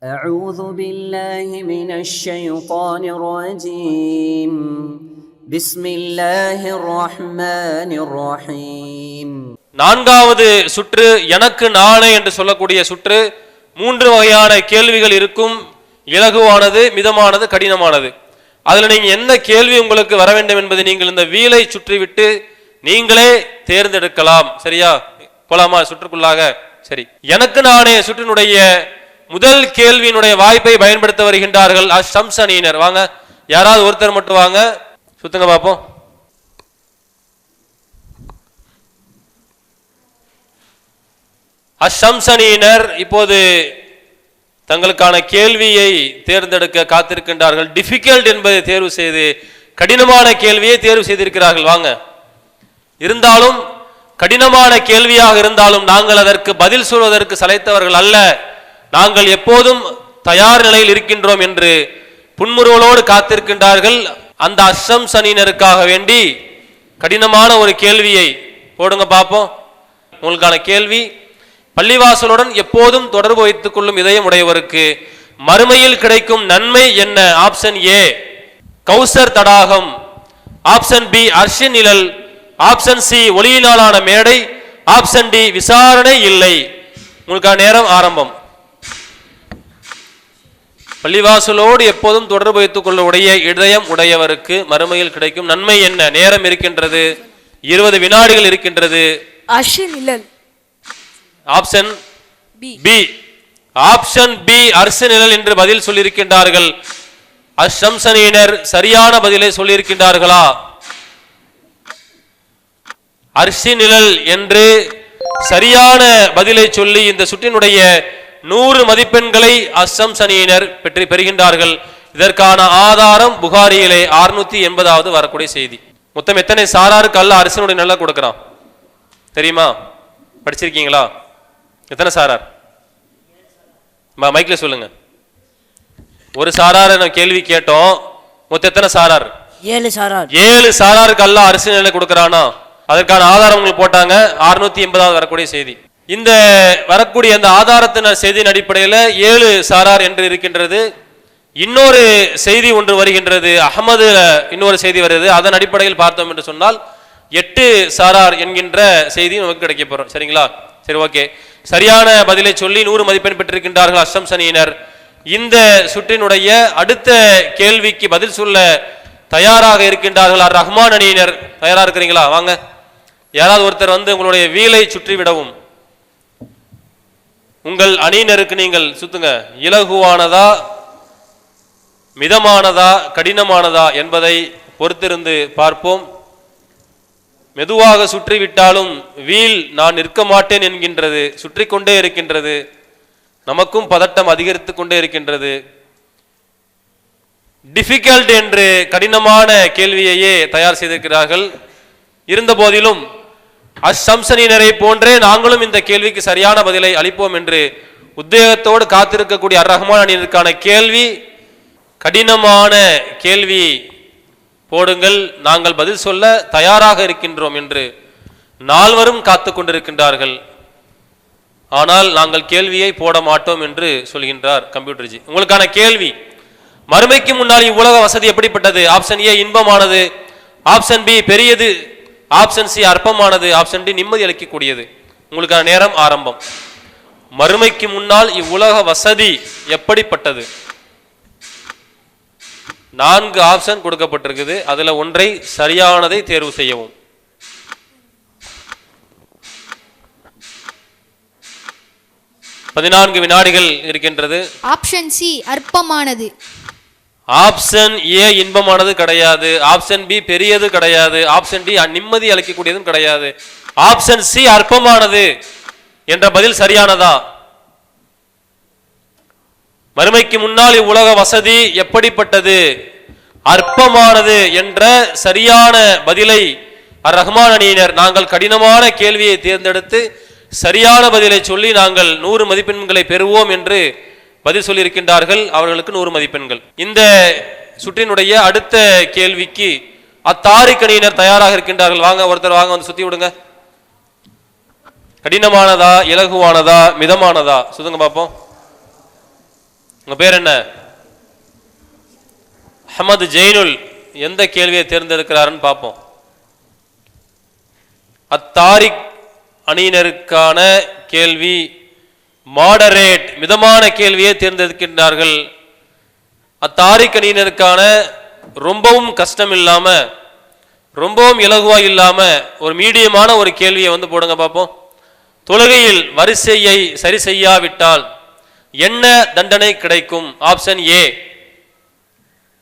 أعوذ بالله من الشيطان الرجيم بسم الله الرحمن الرحيم. நான்காவது சுற்று எனக்கு நானே என்று சொல்லக்கூடிய சுற்று. மூன்று வகையான கேள்விகள் இருக்கும். இலகுவானது, மிதமானது, கடினமானது. அதுல நீங்க என்ன கேள்வி உங்களுக்கு வர வேண்டும் என்பதை நீங்கள் இந்த வீலை சுற்றிவிட்டு நீங்களே தேர்ந்தெடுக்கலாம். சரியா? போலாமா சுற்றுக்குள்ளாக? சரி, எனக்கு நானே சுற்றினுடைய முதல் கேள்வியினுடைய வாய்ப்பை பயன்படுத்த வருகின்றார்கள் அஷம்ஸ் அணியினர். வாங்க, யாராவது ஒருத்தர் மட்டும் வாங்க, சுத்துங்க பார்ப்போம். அஷம்ஸ் அணியினர் இப்போது தங்களுக்கான கேள்வியை தேர்ந்தெடுக்க காத்திருக்கின்றார்கள். டிஃபிகல்ட் என்பதை தேர்வு செய்து கடினமான கேள்வியை தேர்வு செய்திருக்கிறார்கள். வாங்க, இருந்தாலும் கடினமான கேள்வியாக இருந்தாலும் நாங்கள் அதற்கு பதில் சொல்வதற்கு சளைத்தவர்கள் அல்ல. நாங்கள் எப்போதும் தயார் நிலையில் இருக்கின்றோம் என்று புன்முறுவலோடு காத்திருக்கின்றார்கள். அந்த அஷம்ஸ் அணியினருக்காக வேண்டி கடினமான ஒரு கேள்வியை போடுங்க பார்ப்போம். உங்களுக்கான கேள்வி: பள்ளிவாசலுடன் எப்போதும் தொடர்பு வைத்துக் கொள்ளும் இதயம் உடையவருக்கு மறுமையில் கிடைக்கும் நன்மை என்ன? ஆப்ஷன் ஏ கௌசர் தடாகம், ஆப்ஷன் பி அர்ஷின் நிழல், ஆப்ஷன் சி ஒளியினாலான மேடை, ஆப்ஷன் டி விசாரணை இல்லை. உங்களுக்கான நேரம் ஆரம்பம். பள்ளிவாசலோடு எப்போதும் தொடர்பு வைத்துக் கொள்ள உடைய இதயம் உடையவருக்கு மறுமையில் கிடைக்கும் நன்மை என்ன? நேரம் இருக்கின்றது, 20 வினாடிகள் இருக்கின்றது. அர்ஷின் நிழல். ஆப்ஷன் பி, ஆப்ஷன் பி அர்ஷின் நிழல் என்று பதில் சொல்லியிருக்கின்றார்கள். அஷம்ஸ் அணியினர் சரியான பதிலை சொல்லியிருக்கின்றார்களா? அர்ஷின் நிழல் என்று சரியான பதிலை சொல்லி இந்த சுற்றினுடைய 100 மதிப்பெண்களை அஷம்ஸ் அணியினர் பெறுகின்றார்கள். இதற்கான ஆதாரம் புகாரியிலே 680வது வரக்கூடிய செய்தி. மொத்தம் எத்தனை சாராருக்கு அல்ல அரிசனுடைய நிழலை கொடுக்கிறான் தெரியுமா? படிச்சிருக்கீங்களா? எத்தனை சாரார்? மைக்ல சொல்லுங்க. ஒரு சாரார் நம்ம கேள்வி கேட்டோம். மொத்தம் எத்தனை சாரார்? 7 சாரார். 7 சாராருக்கு அல்ல அரிசி நிலை கொடுக்கிறானா? அதற்கான ஆதாரம் உங்களுக்கு போட்டாங்க. 680வது வரக்கூடிய செய்தி. இந்த வரக்கூடிய அந்த ஆதாரத்தின் செய்தியின் அடிப்படையில் 7 சாரார் என்று இருக்கின்றது. இன்னொரு செய்தி ஒன்று வருகின்றது, அகமது இன்னொரு செய்தி வருது. அதன் அடிப்படையில் பார்த்தோம் என்று சொன்னால் 8 சாரார் என்கின்ற செய்தி நமக்கு கிடைக்க போறோம். சரிங்களா? சரி, ஓகே. சரியான பதிலை சொல்லி 100 மதிப்பெண் பெற்றிருக்கின்றார்கள் அஷம்ஸ் அணியினர். இந்த சுற்றினுடைய அடுத்த கேள்விக்கு பதில் சொல்ல தயாராக இருக்கின்றார்கள் அர் ரஹ்மான் அணியினர். தயாரா இருக்கிறீங்களா? வாங்க, யாராவது ஒருத்தர் வந்து உங்களுடைய வீலை சுற்றி விடவும். உங்கள் அணியினருக்கு நீங்கள் சுத்துங்க. இலகுவானதா, மிதமானதா, கடினமானதா என்பதை பொறுத்திருந்து பார்ப்போம். மெதுவாக சுற்றிவிட்டாலும் வீல் நான் நிற்க மாட்டேன் என்கின்றது, சுற்றி கொண்டே இருக்கின்றது. நமக்கும் பதட்டம் அதிகரித்து கொண்டே இருக்கின்றது. டிஃபிகல்ட் என்று கடினமான கேள்வியையே தயார் செய்திருக்கிறார்கள். இருந்த போதிலும் அஷம்ஸ் அணியினரை போன்றே நாங்களும் இந்த கேள்விக்கு சரியான பதிலை அளிப்போம் என்று உத்வேகத்தோடு காத்திருக்கக்கூடிய அர் ரஹ்மான் அணியினருக்கான கேள்வி கடினமான கேள்வி போடுங்கள், நாங்கள் பதில் சொல்ல தயாராக இருக்கின்றோம் என்று 4வரும் காத்து கொண்டிருக்கின்றார்கள். ஆனால் நாங்கள் கேள்வியை போட மாட்டோம் என்று சொல்கின்றார் கம்ப்யூட்டர்ஜி. உங்களுக்கான கேள்வி: மறுமைக்கு முன்னால் இவ்வுலக வசதி எப்படிப்பட்டது? ஆப்ஷன் ஏ இன்பமானது, ஆப்ஷன் பி பெரியது, ஆப்ஷன் சி அற்பமானது, ஆப்ஷன் டி நிம்மதி அளிக்கக்கூடியது. உங்களுக்கான நேரம் ஆரம்பம். மறுமைக்கு முன்னால் இவ்வுலக வசதி எப்படிப்பட்டது? 4 ஆப்ஷன் கொடுக்கப்பட்டிருக்குது. அதுல ஒன்றை சரியானதை தேர்வு செய்யவும். பதினான்கு வினாடிகள் இருக்கின்றது. ஆப்ஷன் சி அற்பமானது. ஆப்ஷன் ஏ இன்பமானது கிடையாது, ஆப்ஷன் பி பெரியது கிடையாது, ஆப்ஷன் டி நிம்மதி அளிக்கக்கூடியதும் கிடையாது, ஆப்ஷன் சி அற்பமானது என்ற பதில் சரியானதா? மறுமைக்கு முன்னால் இவ்வுலக வசதி எப்படிப்பட்டது? அற்பமானது என்ற சரியான பதிலை அர் ரஹ்மான் அணியினர் நாங்கள் கடினமான கேள்வியை தேர்ந்தெடுத்து சரியான பதிலை சொல்லி நாங்கள் 100 மதிப்பெண்களை பெறுவோம் என்று பதில் சொல்லியிருக்கின்றார்கள். அவர்களுக்கு 100 மதிப்பெண்கள். இந்த சுற்றினுடைய அடுத்த கேள்விக்கு அத்தாரிக் அணியினர் தயாராக இருக்கின்றார்கள். வாங்க, ஒருத்தர் வாங்க, வந்து சுத்தி விடுங்க. கடினமானதா, இலகுவானதா, மிதமானதா? சுதுங்க பார்ப்போம். உங்க பேர் என்ன? அஹமது ஜெயினுல் எந்த கேள்வியை தேர்ந்தெடுக்கிறாருன்னு பார்ப்போம். அத்தாரிக் அணியினருக்கான கேள்வி மாடரேட், மிதமான கேள்வியை தேர்ந்தெடுக்கின்றார்கள். அத்தாரிக் அணியினருக்கான ரொம்பவும் கஷ்டம் இல்லாம ரொம்பவும் இலகுவா இல்லாம ஒரு மீடியமான ஒரு கேள்வியை போடுங்க பார்ப்போம். தொழுகையில் வரிசையை சரி செய்யாவிட்டால் என்ன தண்டனை கிடைக்கும்? ஆப்ஷன் ஏ,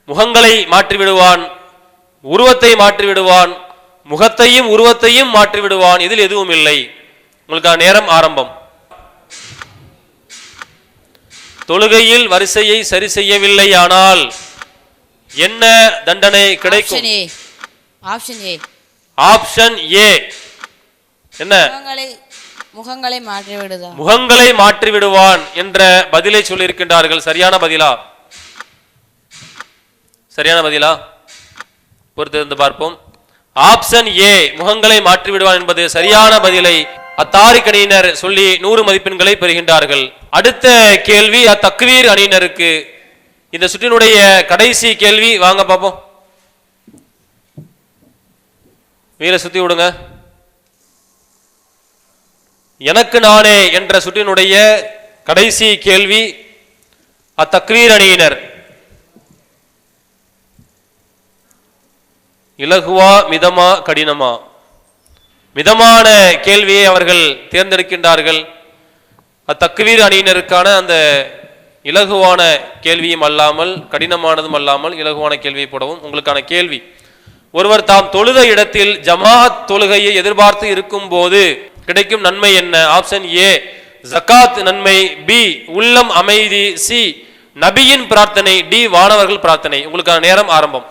முகங்களை மாற்றிவிடுவான், உருவத்தை மாற்றிவிடுவான், முகத்தையும் உருவத்தையும் மாற்றிவிடுவான். இதில் எதுவும் இல்லை. உங்களுக்கான நேரம் ஆரம்பம். தொழுகையில் வரிசையை சரி செய்யவில்லை ஆனால் என்ன தண்டனை கிடைக்கும்? ஆப்ஷன் ஏ என்ன? முகங்களை மாற்றிவிடுவான் என்ற பதிலை சொல்லியிருக்கின்றார்கள். சரியான பதிலா? சரியான பதிலா? பொறுத்திருந்து பார்ப்போம். ஆப்ஷன் ஏ, முகங்களை மாற்றிவிடுவான் என்பது சரியான பதிலை அத்தாரிக் அணியினர் சொல்லி 100 மதிப்பெண்களை பெறுகின்றார்கள். அடுத்த கேள்வி அத்தக்வீர் அணியினருக்கு. இந்த சுற்றினுடைய கடைசி கேள்வி. வாங்க பார்ப்போம். வீர சுத்தி விடுங்க. எனக்கு நானே என்ற சுற்றினுடைய கடைசி கேள்வி அத்தக்வீர் அணியினர். இலகுவா, மிதமா, கடினமா? மிதமான கேள்வியை அவர்கள் தேர்ந்தெடுக்கின்றார்கள். அத்தக்வீர் அணியினருக்கான அந்த இலகுவான கேள்வியும் அல்லாமல் கடினமானதும் அல்லாமல் இலகுவான கேள்வியை போடவும். உங்களுக்கான கேள்வி: ஒருவர் தாம் தொழுத இடத்தில் ஜமாஅத் தொழுகையை எதிர்பார்த்து இருக்கும் போது கிடைக்கும் நன்மை என்ன? ஆப்ஷன் ஏ, ஜகாத் நன்மை, பி, உள்ளம் அமைதி, சி, நபியின் பிரார்த்தனை, டி, வானவர்கள் பிரார்த்தனை. உங்களுக்கான நேரம் ஆரம்பம்.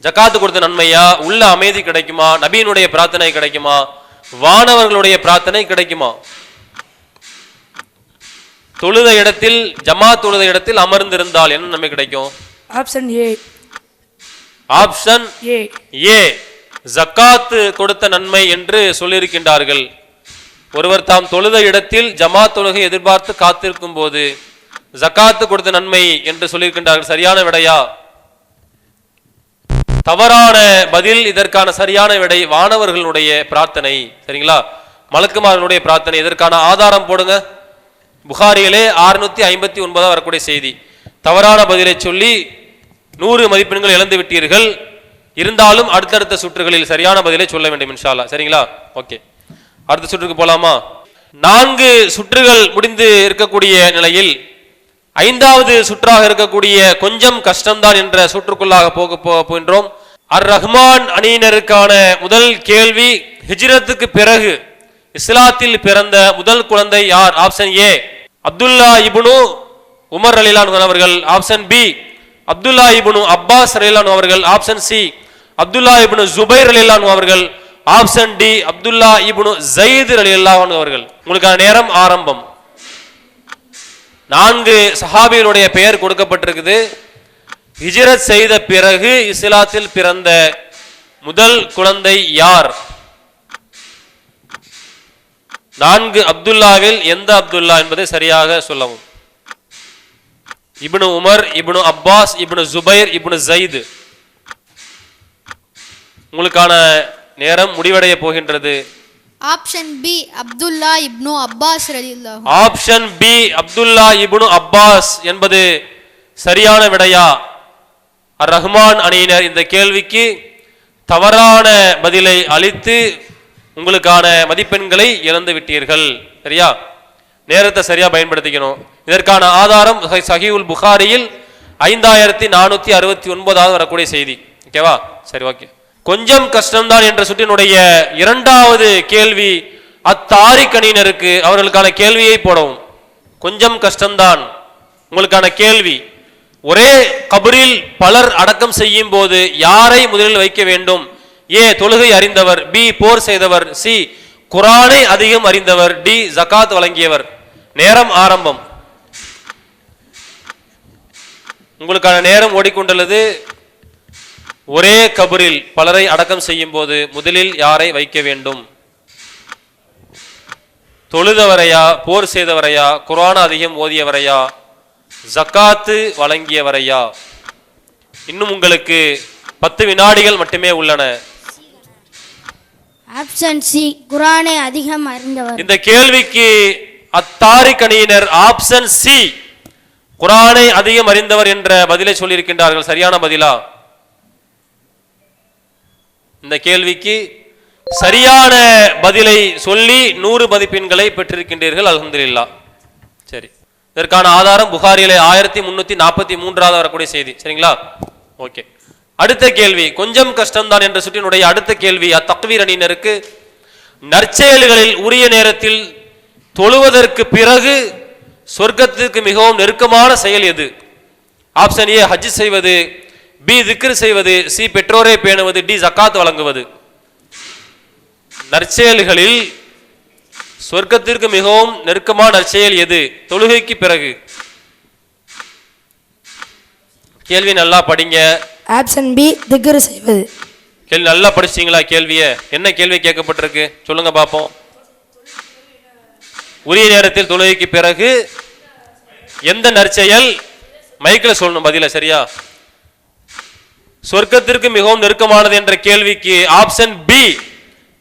ஜகாத்து கொடுத்த நன்மையா, உள்ள அமைதி கிடைக்குமா, நபியினுடைய பிரார்த்தனை கிடைக்குமா, வானவர்களுடைய பிரார்த்தனை கிடைக்குமா? தொழுத இடத்தில், ஜமாத் தொழுத இடத்தில் அமர்ந்திருந்தால் என்ன நன்மை கிடைக்கும்? Option A. ஆப்ஷன் ஏ, ஜகாத் கொடுத்த நன்மை என்று சொல்லியிருக்கின்றார்கள். ஒருவர் தாம் தொழுத இடத்தில் ஜமாத் தொழுகை எதிர்பார்த்து காத்திருக்கும் போது ஜகாத்து கொடுத்த நன்மை என்று சொல்லியிருக்கின்றார்கள். சரியான விடையா? தவறான பதில். இதற்கான சரியான விடை வானவர்களுடைய பிரார்த்தனை. சரிங்களா? மலக்குமார்களுடைய பிரார்த்தனை. இதற்கான ஆதாரம் போடுங்க. புகாரியிலே 659 வரக்கூடிய செய்தி. தவறான பதிலை சொல்லி 100 மதிப்பெண்கள் இழந்து விட்டீர்கள். இருந்தாலும் அடுத்தடுத்த சுற்றுகளில் சரியான பதிலை சொல்ல வேண்டும் இன்ஷா அல்லாஹ். சரிங்களா? ஓகே, அடுத்த சுற்றுக்கு போலாமா? 4 சுற்றுகள் முடிந்து இருக்கக்கூடிய நிலையில் 5வது சுற்றாக இருக்கக்கூடிய கொஞ்சம் கஷ்டம்தான் என்ற சுற்றுக்குள்ளாக போகின்றோம். அர் ரஹ்மான் அணியினருக்கான முதல் கேள்வி: ஹிஜ்ரத்துக்கு பிறகு இஸ்லாத்தில் பிறந்த முதல் குழந்தை யார்? ஆப்ஷன் ஏ, அப்துல்லா இப்னு உமர் ரலியல்லாஹு அவர்கள். ஆப்ஷன் பி, அப்துல்லா இப்னு அப்பாஸ் ரலியல்லாஹு அவர்கள். ஆப்ஷன் சி, அப்துல்லா இப்னு ஜுபைர் ரலியல்லாஹு அவர்கள். ஆப்ஷன் டி, அப்துல்லா இப்னு ஸைத் ரலியல்லாஹு அவர்கள். உங்களுக்கான நேரம் ஆரம்பம். 4 சஹாபிகளுடைய பெயர் கொடுக்கப்பட்டிருக்குது. ஹிஜ்ரத் செய்த பிறகு இஸ்லாத்தில் பிறந்த முதல் குழந்தை யார்? 4 அப்துல்லாவில் எந்த அப்துல்லா என்பதை சரியாக சொல்லவும். இப்னு உமர், இப்னு அப்பாஸ், இப்னு ஜுபைர், இப்னு ஸைத். உங்களுக்கான நேரம் முடிவடைய போகின்றது. ஆப்ஷன் பி, அப்துல்லா இப்னு அப்பாஸ் ரலியல்லாஹு. ஆப்ஷன் பி, அப்துல்லா இப்னு அப்பாஸ் என்பது சரியான விடையா? அர் ரஹ்மான் அணியினர் இந்த கேள்விக்கு தவறான பதிலை அளித்து உங்களுக்கான மதிப்பெண்களை இழந்து விட்டீர்கள். சரியா? நேரத்தை சரியா பயன்படுத்திக்கணும். இதற்கான ஆதாரம் சஹீஹுல் புகாரியில் 5469 வரக்கூடிய செய்தி. ஓகேவா? சரி, ஓகே. கொஞ்சம் கஷ்டம்தான் என்ற சுற்றினுடைய 2வது கேள்வி அத்தாரிக் அணியினருக்கு. அவர்களுக்கான கேள்வியை போடவும். கொஞ்சம் கஷ்டம்தான் உங்களுக்கான கேள்வி: ஒரே கபரில் பலர் அடக்கம் செய்யும் போது யாரை முதலில் வைக்க வேண்டும்? ஏ, தொழுகை அறிந்தவர், பி, போர் செய்தவர், சி, குரானை அதிகம் அறிந்தவர், டி, ஜகாத் வழங்கியவர். நேரம் ஆரம்பம். உங்களுக்கான நேரம் ஓடிக்கொண்டுள்ளது. ஒரே கபரில் பலரை அடக்கம் செய்யும் போது முதலில் யாரை வைக்க வேண்டும்? தொழுதவரையா, போர் செய்தவரையா, குர்ஆன் அதிகம் ஓதியவரையா, ஜக்காத்து வழங்கியவரையா? இன்னும் உங்களுக்கு 10 வினாடிகள் மட்டுமே உள்ளன. ஆப்ஷன் சி, குர்ஆனை அதிகம் அறிந்தவர். இந்த கேள்விக்கு அத்தாரிக் அணியினர் ஆப்ஷன் சி, குர்ஆனை அதிகம் அறிந்தவர் என்ற பதிலை சொல்லியிருக்கின்றார்கள். சரியான பதிலா? இந்த கேள்விக்கு சரியான பதிலை சொல்லி 100 மதிப்பெண்களை பெற்றிருக்கின்றீர்கள். அல்ஹம்துலில்லாஹ். சரி, இதற்கான ஆதாரம் புகாரியிலே 1343 வரக்கூடிய செய்தி. சரிங்களா? ஓகே. அடுத்த கேள்வி கொஞ்சம் கஷ்டம்தான் என்ற சுற்றினுடைய அடுத்த கேள்வி அத்தக்வீர் அணியினருக்கு நற்செயல்களில் உரிய நேரத்தில் தொழுவதற்கு பிறகு சொர்க்கத்திற்கு மிகவும் நெருக்கமான செயல் எது? ஆப்ஷன் ஏ ஹஜ் செய்வது, பி திக்ர் செய்வது, சி பெற்றோரை பேணுவது, டி ஜக்காத் வழங்குவது. நற்செயல்களில் சொர்க்கத்திற்கு மிகவும் நெருக்கமான நற்செயல் எது தொழுகைக்கு பிறகு? கேள்வி நல்லா படிங்க. ஆப்ஷன் பி, திக்ர் செய்வது. கேள்வி நல்லா படிச்சிங்களா? கேள்வியை என்ன கேள்வி கேட்கப்பட்டிருக்கு சொல்லுங்க பாப்போம். உரிய நேரத்தில் தொழுகைக்கு பிறகு எந்த நற்செயல்? மைக்கில் சொல்லணும் பதில. சரியா? சொர்க்கத்திற்கு மிகவும் நெருக்கமானது என்ற கேள்விக்கு ஆப்ஷன் பி,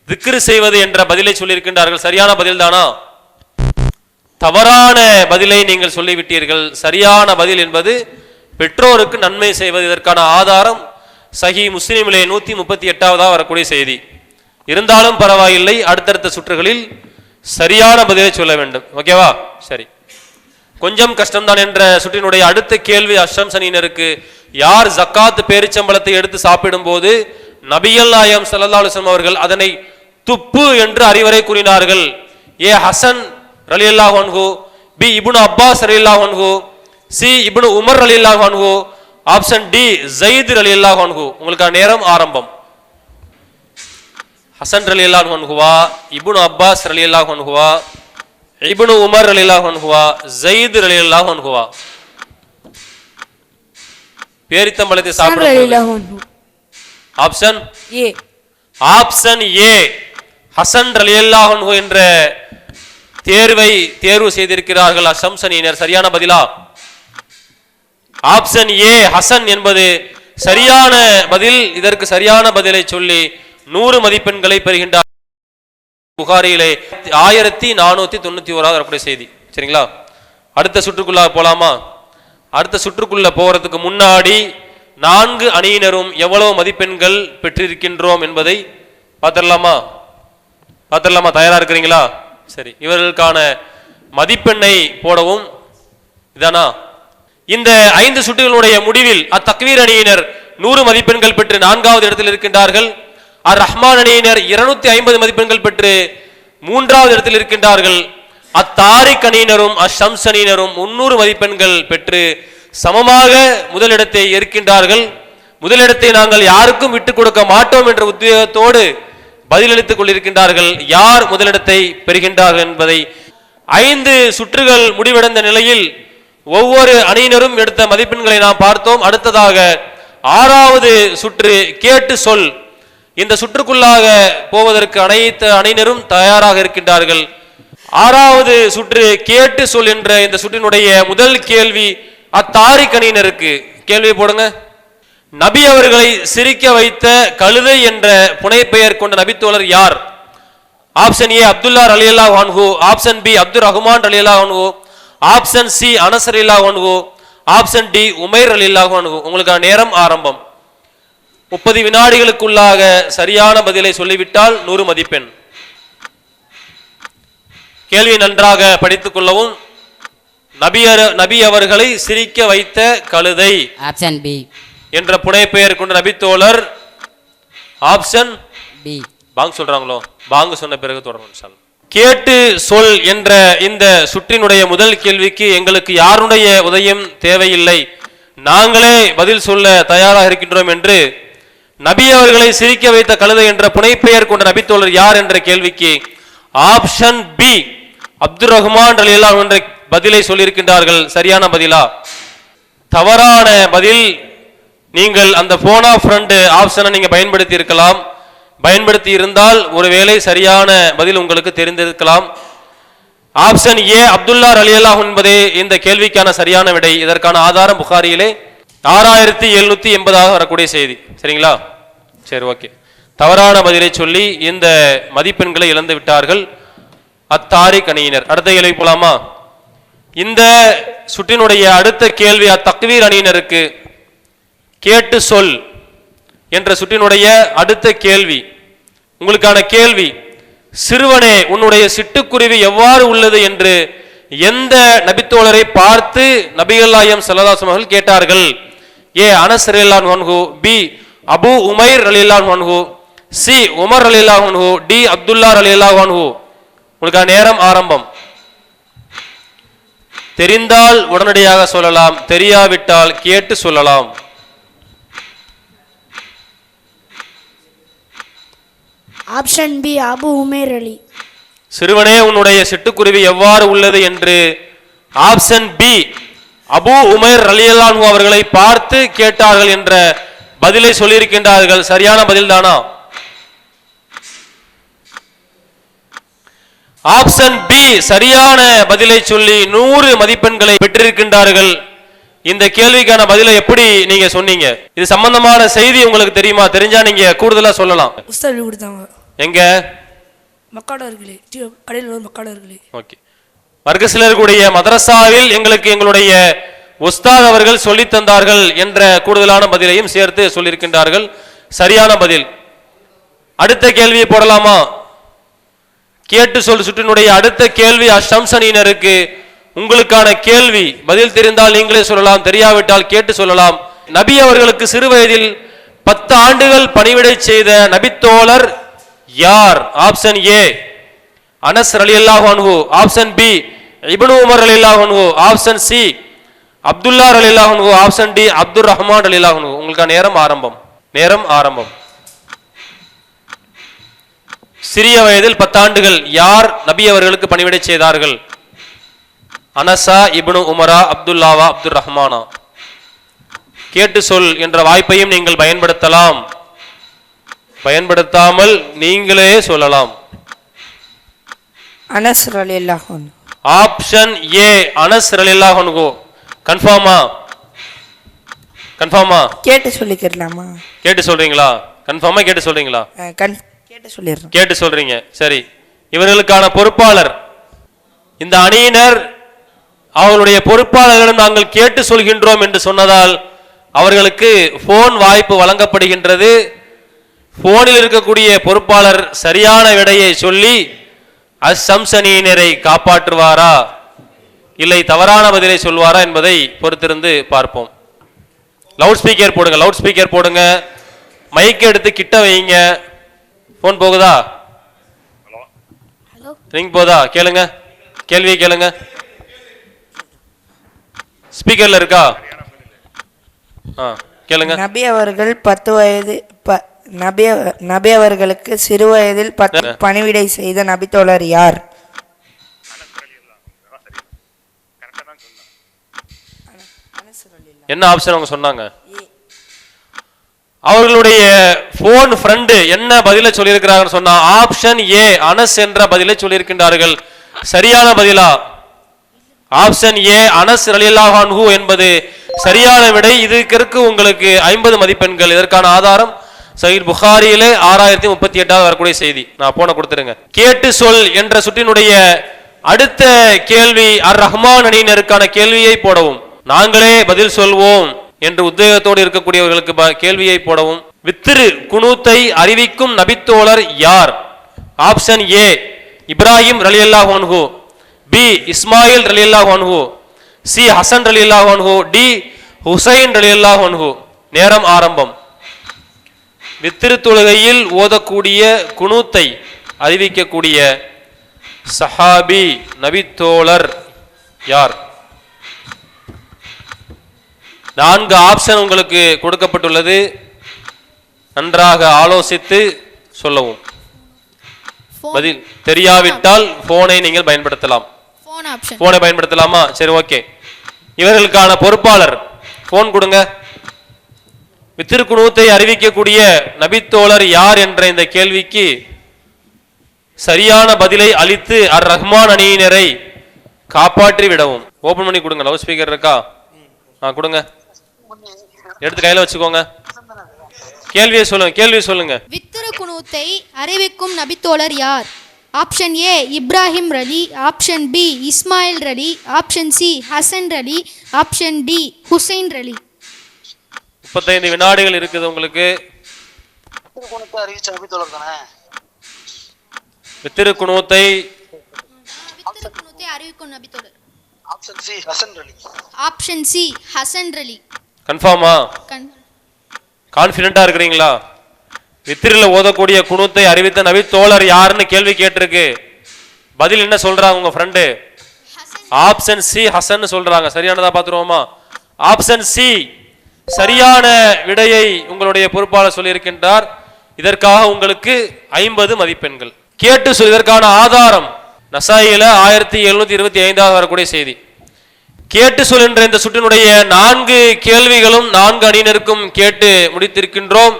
திக்ர் செய்வது என்ற பதிலை சொல்லியிருக்கின்றார்கள். சரியான பதில் தானா? தவறான பதிலை நீங்கள் சொல்லிவிட்டீர்கள். சரியான பதில் என்பது பெற்றோருக்கு நன்மை செய்வது. இதற்கான ஆதாரம் சஹி முஸ்லிமிலே 138 வரக்கூடிய செய்தி. இருந்தாலும் பரவாயில்லை, அடுத்தடுத்த சுற்றுகளில் சரியான பதிலை சொல்ல வேண்டும். ஓகேவா? சரி, கொஞ்சம் கஷ்டம்தான் என்ற சுற்றினுடைய அடுத்த கேள்வி அஷம்ஸ் அணியினருக்கு யார் ஜக்காத் பேரிச்சம்பளத்தை எடுத்து சாப்பிடும் போது நபிகள் நாயகம் ஸல்லல்லாஹு அலைஹி வஸல்லம் அவர்கள் அதனை துப்பு என்று அறிவுரை கூறினார்கள்? ஏ ஹசன் ரலியல்லாஹு அன்ஹு, பி இப்னு அப்பாஸ் ரலியல்லாஹு அன்ஹு, சி இப்னு உமர் ரலியல்லாஹு அன்ஹு, ஆப்ஷன் டி ஸைத் ரலியல்லாஹு அன்ஹு. உங்களுக்கான நேரம் ஆரம்பம். ஹசன் ரலியல்லாஹு அன்ஹுவா, இப்னு அப்பாஸ் ரலியல்லாஹு அன்ஹுவா, இப்னு உமர் ரலியல்லாஹு அன்ஹுவா, ஸைத் ரலியல்லாஹு அன்ஹுவா? பேரித்தம்பளத்தை சாப்பிடும்போது ஆப்ஷன் ஏ. ஆப்ஷன் ஏ, ஹசன் ரலியல்லாஹு அன்ஹு என்ற தேர்வை தேர்வு செய்திருக்கிறார்கள் அஷம்ஸ் அணியினர். சரியான பதிலா? ஆப்ஷன் ஏ ஹசன் என்பது சரியான பதில். இதற்கு சரியான பதிலை சொல்லி 100 மதிப்பெண்களை பெறுகின்றார். புகாரியிலே 1491 வரக்கூடிய செய்தி. சரிங்களா? அடுத்த சுற்றுக்குள்ள போலாமா? அடுத்த சுற்றுக்குள்ள போறதுக்கு முன்னாடி 4 அணியினரும் எவ்வளவு மதிப்பெண்கள் பெற்றிருக்கின்றோம் என்பதை பார்த்துடலாமா? தயாரா இருக்கிறீங்களா? சரி, இவர்களுக்கான மதிப்பெண்ணை போடவும். இதானா? இந்த 5 சுற்றுகளுடைய முடிவில் அத்தக்வீர் அணியினர் 100 மதிப்பெண்கள் பெற்று 4வது இடத்தில் இருக்கின்றார்கள். அர் ரஹ்மான் அணியினர் 250 மதிப்பெண்கள் பெற்று 3வது இடத்தில் இருக்கின்றார்கள். அத்தாரிக் அணியினரும் அஷம்ஸ் அணியினரும் 300 மதிப்பெண்கள் பெற்று சமமாக முதலிடத்தை ஏற்கின்றார்கள். முதலிடத்தை நாங்கள் யாருக்கும் விட்டுக் கொடுக்க மாட்டோம் என்ற உத்வேகத்தோடு பதிலளித்துக் கொண்டிருக்கின்றார்கள். யார் முதலிடத்தை பெறுகின்றார்கள் என்பதை 5 சுற்றுகள் முடிவடைந்த நிலையில் ஒவ்வொரு அணியினரும் எடுத்த மதிப்பெண்களை நாம் பார்த்தோம். அடுத்ததாக 6வது சுற்று கேட்டு சொல். இந்த சுற்றுக்குள்ளாக போவதற்கு அனைத்து அணியினரும் தயாராக இருக்கின்றார்கள். 6வது சுற்று கேட்டு சொல் என்ற இந்த சுற்றினுடைய முதல் கேள்வி அத்தாரிக் அணியினருக்கு. கேள்வி போடுங்க. நபி அவர்களை சிரிக்க வைத்த கழுதை என்ற புனைப்பெயர் கொண்ட நபித்தோழர் யார்? ஆப்ஷன் ஏ அப்துல்லா ரலியல்லாஹு அன்ஹு, ஆப்ஷன் பி அப்துர் ரஹ்மான் ரலியல்லாஹு அன்ஹு, ஆப்ஷன் சி அனஸ் ரலியல்லாஹு அன்ஹு, ஆப்ஷன் டி உமைர் ரலியல்லாஹு அன்ஹு. உங்களுக்கான நேரம் ஆரம்பம். 30 வினாடிகளுக்குள்ளாக சரியான பதிலை சொல்லிவிட்டால் 100 மதிப்பெண். கேள்வியை நன்றாக படித்துக் கொள்ளவும். நபி அவர்களை சிரிக்க வைத்த கழுதை ஆப்ஷன் பி என்ற புனைப்பெயர் கொண்ட நபித்தோழர் ஆப்ஷன் பி. பாங்க சொல்றாங்களோ? பாங்க சொன்ன பிறகு தொடரும். கேட்டு சொல் என்ற இந்த சுற்றினுடைய முதல் கேள்விக்கு எங்களுக்கு யாருடைய உதவியும் தேவையில்லை, நாங்களே பதில் சொல்ல தயாராக இருக்கின்றோம் என்று நபி அவர்களை சிரிக்க வைத்த கழுதை என்ற புனைப்பெயர் கொண்ட நபித்தோழர் யார் என்ற கேள்விக்கு ஆப்ஷன் பி அப்துர் ரஹ்மான் ரலியல்லாஹு என்ற பதிலை சொல்லியிருக்கின்றார்கள். சரியான பதிலா? தவறான பதில். நீங்கள் அந்த போன் ஆஃப் ஃப்ரெண்ட் ஆப்ஷனை நீங்க பயன்படுத்தி இருக்கலாம். பயன்படுத்தி இருந்தால் ஒருவேளை சரியான பதில் உங்களுக்கு தெரிந்திருக்கலாம். ஆப்ஷன் ஏ அப்துல்லா ரலியல்லாஹு என்பதே இந்த கேள்விக்கான சரியான விடை. இதற்கான ஆதாரம் புகாரியிலே 6780 வரக்கூடிய செய்தி. சரிங்களா? சரி, ஓகே. தவறான பதிலை சொல்லி இந்த மதிப்பெண்களை இழந்து விட்டார்கள் அத்தாரிக் அணியினர். அடுத்த கேள்வி போலாமா? இந்த சுற்றினுடைய அடுத்த கேள்வி அத்தக்வீர் அணியினருக்கு. கேட்டு சொல் என்ற சுற்றினுடைய அடுத்த கேள்வி. உங்களுக்கான கேள்வி, சிறுவனே உன்னுடைய சிட்டுக்குருவி எவ்வாறு உள்ளது என்று எந்த நபித்தோழரை பார்த்து நபிகள் நாயகம் ஸல்லல்லாஹு அலைஹி வஸல்லம் கேட்டார்கள்? ஏ அனஸ் ரலியல்லாஹு அன்ஹு, பி அபு உமைர் ரலியல்லாஹு அன்ஹு, சி உமர் ரலியல்லாஹு அன்ஹு, டி அப்துல்லா ரலியல்லாஹு அன்ஹு. உங்களுக்கான நேரம் ஆரம்பம். தெரிந்தால் உடனடியாக சொல்லலாம், தெரியாவிட்டால் கேட்டு சொல்லலாம். ஆப்ஷன் பி அபு உமேர் அலி. சிறுவனே உன்னுடைய சிட்டுக்குருவி எவ்வாறு உள்ளது என்று ஆப்ஷன் பி அபு உமைர் ரலியல்லாஹு அன்ஹு அவர்களை பார்த்து கேட்டார்கள் என்ற பதிலை சொல்லியிருக்கின்றார்கள். சரியான பதில் தானா? ஆப்ஷன் பி சரியான பதிலை சொல்லி 100 மதிப்பெண்களை பெற்றிருக்கின்றார்கள். இந்த கேள்விக்கான பதிலை எப்படி நீங்க சொன்னீங்க? இது சம்பந்தமான செய்தி உங்களுக்கு தெரியுமா? தெரிஞ்சா நீங்க கூடுதலா சொல்லலாம். உஸ்தாத் கொடுத்தாங்க. எங்க? மக்காடர்களே, கடையில் உள்ள மக்காடர்களே. ஓகே. மர்கஸில் மதரசாவில் எங்களுக்கு எங்களுடைய உஸ்தாத் அவர்கள் சொல்லி தந்தார்கள் என்ற கூடுதலான பதிலையும் சேர்த்து சொல்லியிருக்கின்றார்கள். சரியான பதில். அடுத்த கேள்வியை போடலாமா? கேட்டு சொல் சுற்றினுடைய அடுத்த கேள்வி அஷம்ஸ் அணியினருக்கு. உங்களுக்கான கேள்வி, பதில் தெரிந்தால் நீங்களே சொல்லலாம், தெரியாவிட்டால் கேட்டு சொல்லலாம். நபி அவர்களுக்கு சிறு வயதில் 10 ஆண்டுகள் பணிவிடை செய்த நபித்தோழர் யார்? ஆப்ஷன் ஏ அனஸ் ரலியல்லாஹு அன்ஹு, ஆப்ஷன் பி இப்னு உமர் ரலியல்லாஹு அன்ஹு, ஆப்ஷன் சி அப்துல்லா ரலியல்லாஹு அன்ஹு, ஆப்ஷன் டி அப்துர் ரஹ்மான் ரலியல்லாஹு அன்ஹு. உங்களுக்கான நேரம் ஆரம்பம். நேரம் ஆரம்பம். சிறிய வயதில் 10 ஆண்டுகள் யார் நபி அவர்களுக்கு பணிவிடை செய்தார்கள்? அனஸா, இப்னு உமரா, அப்துல்லாவா, அப்துர் ரஹ்மானா? கேட்டு சொல் என்ற வாய்ப்பையும் நீங்கள் பயன்படுத்தலாம், பயன்படுத்தாமல் நீங்களே சொல்லலாம். அனஸ் ரலியல்லாஹு அன்ஹு. ஆப்ஷன் ஏ அனஸ் ரலியல்லாஹு அன்ஹு. கன்ஃபார்மா? கன்ஃபார்மா? கேட்டு சொல்லிக்கிறலாமா? கேட்டு சொல்றீங்களா? கன்ஃபார்மா கேட்டு சொல்றீங்களா? கேட்டு சொல்லிடுறோம். கேட்டு சொல்றீங்க. சரி, இவர்களுக்கான பொறுப்பாளர் இந்த அணியினர் அவர்களுடைய பொறுப்பாளர்களிடம் நாங்கள் கேட்டு சொல்கின்றோம் என்று சொன்னதால் அவர்களுக்கு போன் வாய்ப்பு வழங்கப்படுகின்றது. போனில் இருக்கக்கூடிய பொறுப்பாளர் சரியான விடையை சொல்லி அஷம்ஸ் அணியினரை காப்பாற்றுவாரா இல்லை தவறான பதிலை சொல்வாரா என்பதை பொறுத்திருந்து பார்ப்போம். லவுட் ஸ்பீக்கர் போடுங்க, லவுட் ஸ்பீக்கர் போடுங்க, மைக் எடுத்து கிட்ட வைங்க. போன் போகுதா? ரிங் போதா? கேளுங்க, கேள்வியை கேளுங்க. ஸ்பீக்கர்ல இருக்கா? கேளுங்க. நபி அவர்கள் 10 வயது நபி அவர்களுக்கு சிறு வயதில் 10 பணிவிடை செய்த நபித்தோழர் யார்? என்ன ஆப்ஷன் அவங்க சொன்னாங்க? அவர்களுடைய போன் ஃப்ரெண்டு என்ன பதிலை சொல்லியிருக்கிறார்கள் சொன்னா ஆப்ஷன் ஏ அனஸ் என்ற பதிலை சொல்லியிருக்கின்றார்கள். சரியான பதிலா? ஆப்ஷன் ஏ அனஸ் ரலியல்லாஹு அன்ஹு என்பது சரியான விடை. இதுக்கு உங்களுக்கு 50 மதிப்பெண்கள். இதற்கான ஆதாரம் சஹீஹ் புகாரியிலே 6038 வரக்கூடிய செய்தி. நான் போன கொடுத்துருங்க. கேட்டு சொல் என்ற சுற்றினுடைய அடுத்த கேள்வி அர் ரஹ்மான் அணியினருக்கான கேள்வியை போடவும், நாங்களே பதில் சொல்வோம் என்று உத்வேகத்தோடு இருக்கக்கூடியவர்களுக்கு கேள்வியை போடவும். வித்திரு குனூத்தை அறிவிக்கும் நபித்தோழர் யார்? ஆப்ஷன் ஏ இப்ராஹிம் ரலியல்லாஹு அன்ஹு, பி இஸ்மாயில் ரலியல்லாஹு அன்ஹு, சி ஹசன் ரலியல்லாஹு அன்ஹு, டி ஹுசைன் ரலியல்லாஹு அன்ஹு. நேரம் ஆரம்பம். வித்திரு தொழுகையில் ஓதக்கூடிய குனூத்தை அறிவிக்கக்கூடிய சஹாபி நபித்தோழர் யார்? 4 ஆப்ஷன் உங்களுக்கு கொடுக்கப்பட்டுள்ளது. நன்றாக ஆலோசித்து சொல்லவும். பதில் தெரியாவிட்டால் போனை நீங்கள் பயன்படுத்தலாம். போனை பயன்படுத்தலாமா? சரி, ஓகே. இவர்களுக்கான பொறுப்பாளர் போன் கொடுங்க. வித்திரு குனூத்தை அறிவிக்கக்கூடிய நபித்தோழர் யார் என்ற இந்த கேள்விக்கு சரியான பதிலை அளித்து அர் ரஹ்மான் அணியினரை காப்பாற்றி விடவும். ஓபன் பண்ணி கொடுங்க. லவுட் ஸ்பீக்கர் இருக்கா? கொடுங்க. எடுத்து கையில வச்சுக்கோங்க. கேள்வியை சொல்லுங்க. வித்திரு குனூத்தை அறிவிக்கும் நபித்தோழர் யார்? ஆப்ஷன் ஏ இப்ராஹிம் ரலி, ஆப்ஷன் பி இஸ்மாயில் ரலி, ஆப்ஷன் சி ஹசன் ரலி, ஆப்ஷன் டி ஹுசைன் ரலி. 35 வினாடிகள் இருக்குது உங்களுக்கு. வித்திரு குனூத்தை அறிவிக்கும் நபித்தோழர் ஆப்ஷன் சி ஹசன் ரலி. கன்ஃபார்மா? கான்ஃபிடென்ட்டா இருக்கிறீங்களா? வித்திரில ஓதக்கூடிய குனூத்தை அறிவித்த நபி தோழர் யாருன்னு கேள்வி கேட்டிருக்கு. பதில் என்ன சொல்றாங்க உங்க ஃப்ரெண்டு? ஆப்ஷன் சி ஹசன் சொல்றாங்க. சரியானதா பாத்துருவோமா? ஆப்ஷன் சி சரியான விடையை உங்களுடைய பொறுப்பாளர் சொல்லியிருக்கின்றார். இதற்காக உங்களுக்கு 50 மதிப்பெண்கள். கேட்டு சொல்வதற்கான ஆதாரம் நசாயில 1725 வரக்கூடிய செய்தி. கேட்டு சொல் என்ற இந்த சுற்றினுடைய 4 கேள்விகளும் 4 அணியினருக்கும் கேட்டு முடித்திருக்கின்றோம்.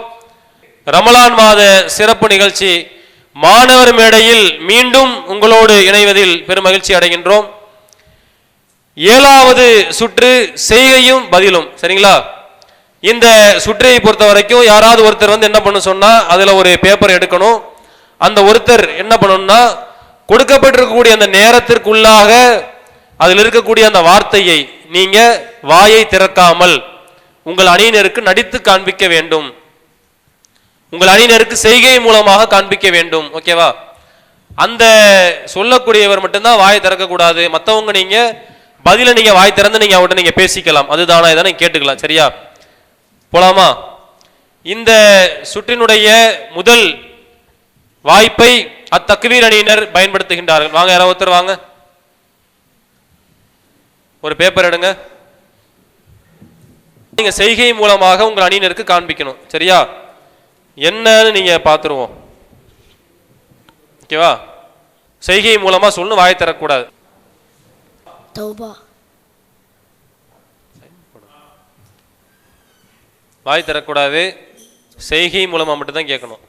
ரமலான் மாத சிறப்பு நிகழ்ச்சி மாணவர் மேடையில் மீண்டும் உங்களோடு இணைவதில் பெரும் மகிழ்ச்சி அடைகின்றோம். 7வது சுற்று செய்கையும் பதிலும். சரிங்களா? இந்த சுற்றை பொறுத்த வரைக்கும் யாராவது ஒருத்தர் என்ன பண்ண சொன்னா அதுல ஒரு பேப்பர் எடுக்கணும். அந்த ஒருத்தர் என்ன பண்ணணும்னா கொடுக்கப்பட்டிருக்கக்கூடிய அந்த நேரத்திற்குள்ளாக அதில் இருக்கக்கூடிய அந்த வார்த்தையை நீங்க வாயை திறக்காமல் உங்கள் அணியினருக்கு நடித்து காண்பிக்க வேண்டும். உங்கள் அணியினருக்கு செய்கை மூலமாக காண்பிக்க வேண்டும். ஓகேவா? அந்த சொல்லக்கூடியவர் மட்டும்தான் வாயை திறக்க கூடாது. மற்றவங்க நீங்க பதில நீங்க வாய் திறந்து நீங்க அவட்ட நீங்க பேசிக்கலாம். அதுதானா இதானே கேட்டுக்கலாம். சரியா? போலாமா? இந்த சுற்றினுடைய முதல் வாய்ப்பை அத்தக்வீர் அணியினர் பயன்படுத்துகின்றார்கள். வாங்க, யாராவது ஒருத்தர் வாங்க, ஒரு பேப்பர் எடுங்க. நீங்க செய்கை மூலமாக உங்கள் அணியினருக்கு காண்பிக்கணும். சரியா? என்னன்னு நீங்க பாத்துருவோம். ஓகேவா? செய்கை மூலமா சொல்லணும், வாய் தரக்கூடாது. வாய் தரக்கூடாது, செய்கை மூலமா மட்டும்தான் கேட்கணும்.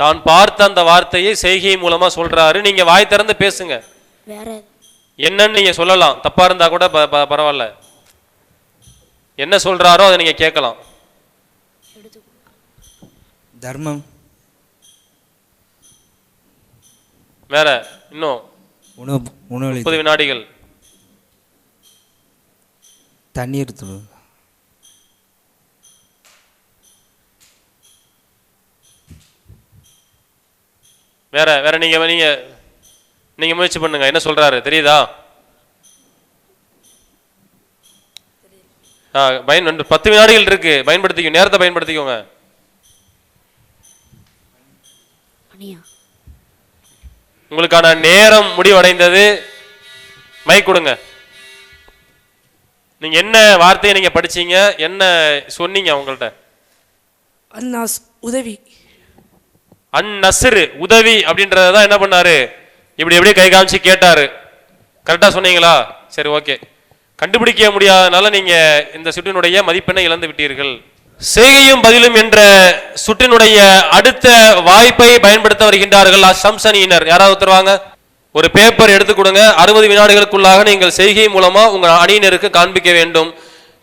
தான் பார்த்த அந்த வார்த்தையை செய்கை மூலமா சொல்றாரு. நீங்க வாய் திறந்து பேசுங்க. என்னன்னு நீங்க சொல்லலாம். தப்பா இருந்தா கூட பரவாயில்ல. என்ன சொல்றாரோ அதை நீங்க கேட்கலாம். தர்மம். வேற இன்னும் 30 வினாடிகள். தண்ணீர் துளு. வேற வேற நீங்க நீங்க நீங்க முயற்சி பண்ணுங்க. என்ன சொல்றாரு தெரியுதா? 10 வினாடிகள் இருக்கு. பயன்படுத்திக்கோ, நேரத்தை பயன்படுத்திக்கோங்க. உங்களுக்கான நேரம் முடிவடைந்தது. மைக் கொடுங்க. நீங்க என்ன வார்த்தையை நீங்க படிச்சீங்க, என்ன சொன்னீங்க அவங்கள்ட்ட? அன்னாஸ் உதவி. அந்நஸ்ரு உதவி அப்படின்றதான் என்ன பண்ணாரு? இப்படி எப்படி கை காமிச்சு கேட்டாரு. கரெக்டா சொன்னீங்களா? சரி, ஓகே. கண்டுபிடிக்க முடியாதனால நீங்க இந்த சுற்றினுடைய மதிப்பெண்ணை இழந்து விட்டீர்கள். செய்கையும் பதிலும் என்ற சுற்றினுடைய அடுத்த வாய்ப்பை பயன்படுத்த வருகின்றார்கள் அஷம்சனியினர். யாராவது உத்தரவாங்க. ஒரு பேப்பர் எடுத்து கொடுங்க. 60 வினாடிகளுக்குள்ளாக நீங்கள் செய்கை மூலமா உங்க அணியினருக்கு காண்பிக்க வேண்டும்.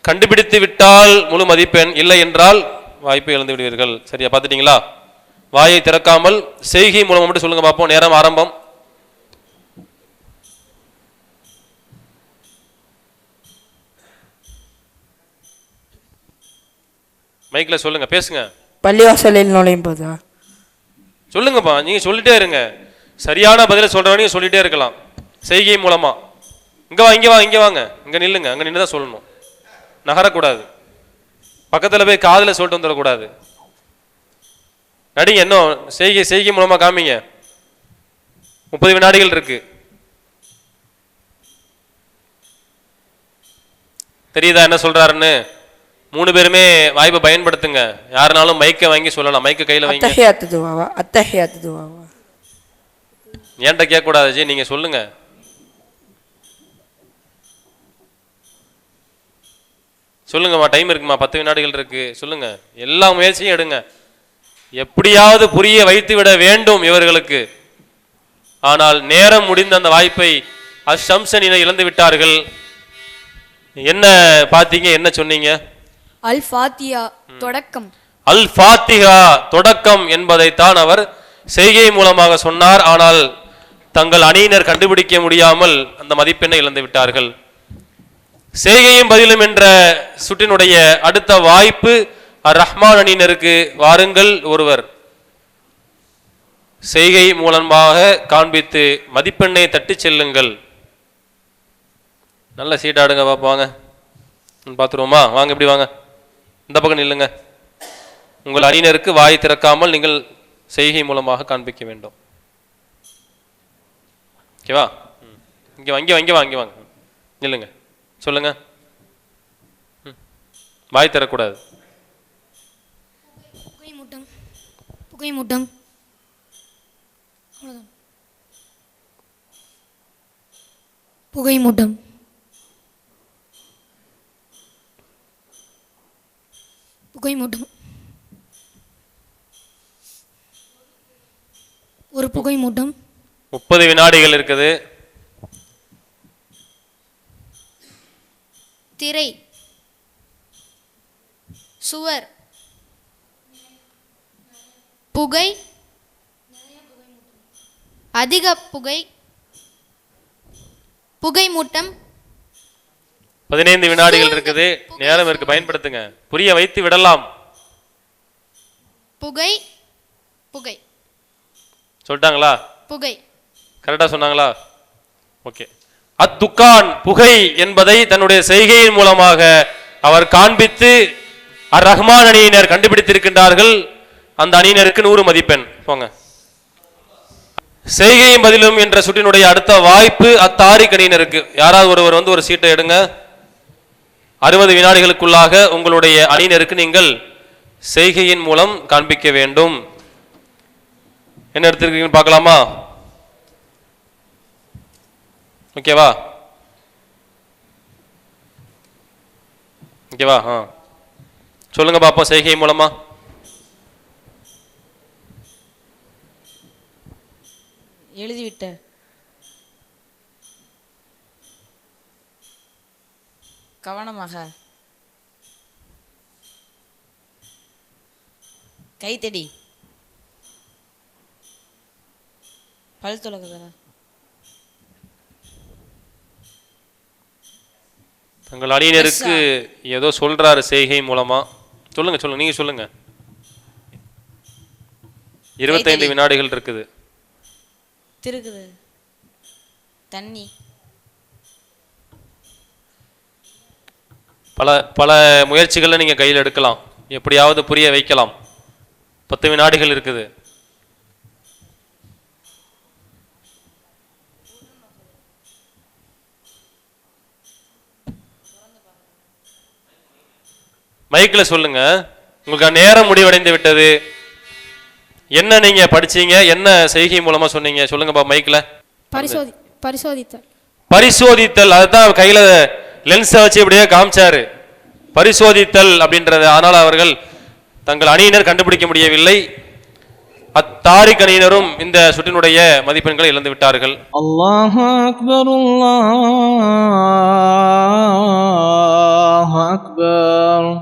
கண்டுபிடித்து விட்டால் முழு மதிப்பெண், இல்லை என்றால் வாய்ப்பை இழந்து விடுவீர்கள். சரியா? பார்த்துட்டீங்களா? வாயை திறக்காமல் செய்கை மூலமா மட்டும் சொல்லுங்க பார்ப்போம். நேரம் ஆரம்பம். மைக்ல சொல்லுங்க, பேசுங்க. பள்ளிவாசலில் நுழையும் போதா? சொல்லுங்கப்பா, நீங்க சொல்லிட்டே இருங்க. சரியான பதில சொல்றவங்க சொல்லிட்டே இருக்கலாம் செய்கை மூலமா. இங்க வா, இங்க வா, இங்க வாங்க, இங்க நில்லுங்க. அங்க நின்று தான் சொல்லணும், நகரக்கூடாது. பக்கத்துல போய் காதுல சொல்லிட்டு வந்துடக்கூடாது. நடிங்க. இன்னும் செய்கை மூலமா காமிங்க. 30 வினாடிகள் இருக்கு. தெரியுதா என்ன சொல்றாருன்னு? 3 பேருமே வாய்ப்பை பயன்படுத்துங்க. யாருனாலும் மைக்கை வாங்கி சொல்லலாம். மைக்க கையில வைங்க. அத்தஹியாத்து துஆவா, அத்தஹியாத்து துஆவா. ஏன்ட்ட கேட்க கூடாது ஜி, நீங்க சொல்லுங்க. சொல்லுங்கம்மா, டைம் இருக்குமா? 10 வினாடிகள் இருக்கு. சொல்லுங்க, எல்லா முயற்சியும் எடுங்க. எப்படியாவது புரிய வைத்துவிட வேண்டும் இவர்களுக்கு. ஆனால் நேரம் முடிந்த அந்த வாய்ப்பை அஷம்சனினை இழந்து விட்டார்கள். என்ன பார்த்தீங்க, என்ன சொன்னீங்க? அல் ஃபாத்தியா தொடக்கம். அல் ஃபாத்திஹா தொடக்கம் என்பதைத்தான் அவர் செய்கை மூலமாக சொன்னார். ஆனால் தங்கள் அணியினர் கண்டுபிடிக்க முடியாமல் அந்த மதிப்பெண்ணை இழந்து விட்டார்கள். செய்கையும் பதிலும் என்ற சுற்றினுடைய அடுத்த வாய்ப்பு ரஹ்மான் அணியினருக்கு. வாருங்கள், ஒருவர் செய்கை மூலமாக காண்பித்து மதிப்பெண்ணை தட்டி செல்லுங்கள். நல்ல சீட்டாடுங்க பார்ப்பாங்க, பார்த்துருவோமா? வாங்க, இப்படி வாங்க, இந்த பக்கம் நில்லுங்க. உங்கள் அணியினருக்கு வாய் திறக்காமல் நீங்கள் செய்கை மூலமாக காண்பிக்க வேண்டும். ஓகேவா? இங்கே வாங்க வாங்க, நில்லுங்க, சொல்லுங்க. வாய் தரக்கூடாது. புகைமூட்டம். புகைமூட்டம். புகைமூட்டம். புகைமூட்டம். ஒரு புகைமூட்டம். 30 வினாடிகள் இருக்குது. திரை, சுவர், புகை, அதிக புகை, புகைமூட்டம். 15 வினாடிகள் இருக்குது. நேரம் இருக்கு, பயன்படுத்துங்க. புரிய வைத்து விடலாம். புகை, புகை, சொல்லிட்டாங்களா? புகை. கரெக்டா சொன்னாங்களா? ஓகே. அத்துக்கான் புகை என்பதை தன்னுடைய செய்கையின் மூலமாக அவர் காண்பித்து ரஹ்மான் அணியினர் கண்டுபிடித்திருக்கின்றார்கள். அந்த அணியினருக்கு 100 மதிப்பெண். போங்க. செய்கையும் பதிலும் என்ற சுற்றினுடைய அடுத்த வாய்ப்பு அத்தாரிக் அணியினருக்கு. யாராவது ஒருவர் வந்து ஒரு சீட்டை எடுங்க. 60 வினாடிகளுக்குள்ளாக உங்களுடைய அணியினருக்கு நீங்கள் செய்கையின் மூலம் காண்பிக்க வேண்டும். என்ன எடுத்திருக்கீங்கன்னு பார்க்கலாமா? ஓகேவா? ஓகேவா? சொல்லுங்க பாப்போம், செய்கை மூலமா. எழுதிவிட்டேன். கவனமாக. கைத்தடி. பல் துலக்குதா? தங்கள் அணியினருக்கு ஏதோ சொல்றாரு செய்கை மூலமா. சொல்லுங்க சொல்லுங்க, நீங்க சொல்லுங்க. 25 வினாடிகள் இருக்குது. திருக்குது. தண்ணி. பல பல முயற்சிகளை நீங்க கையில் எடுக்கலாம், எப்படியாவது புரிய வைக்கலாம். 10 வினாடிகள் இருக்குது. மைக்கில் சொல்லுங்க. உங்களுக்கு நேரம் முடிவடைந்து விட்டது. என்ன நீங்க படிச்சீங்க, என்ன செய்கை மூலமா சொன்னீங்க? சொல்லுங்க பா மைக்கில். பரிசோதித்தல். பரிசோதித்தல், அதுதான் கையில லென்ஸை வச்சு இப்படியே காமிச்சாரு. பரிசோதித்தல் அப்படின்றது. ஆனால் அவர்கள் தங்கள் அணியினர் கண்டுபிடிக்க முடியவில்லை. அத்தாரிக் அணியினரும் இந்த சுற்றினுடைய மதிப்பெண்களை இழந்து விட்டார்கள். அல்லாஹு அக்பர், அல்லாஹு அக்பர்.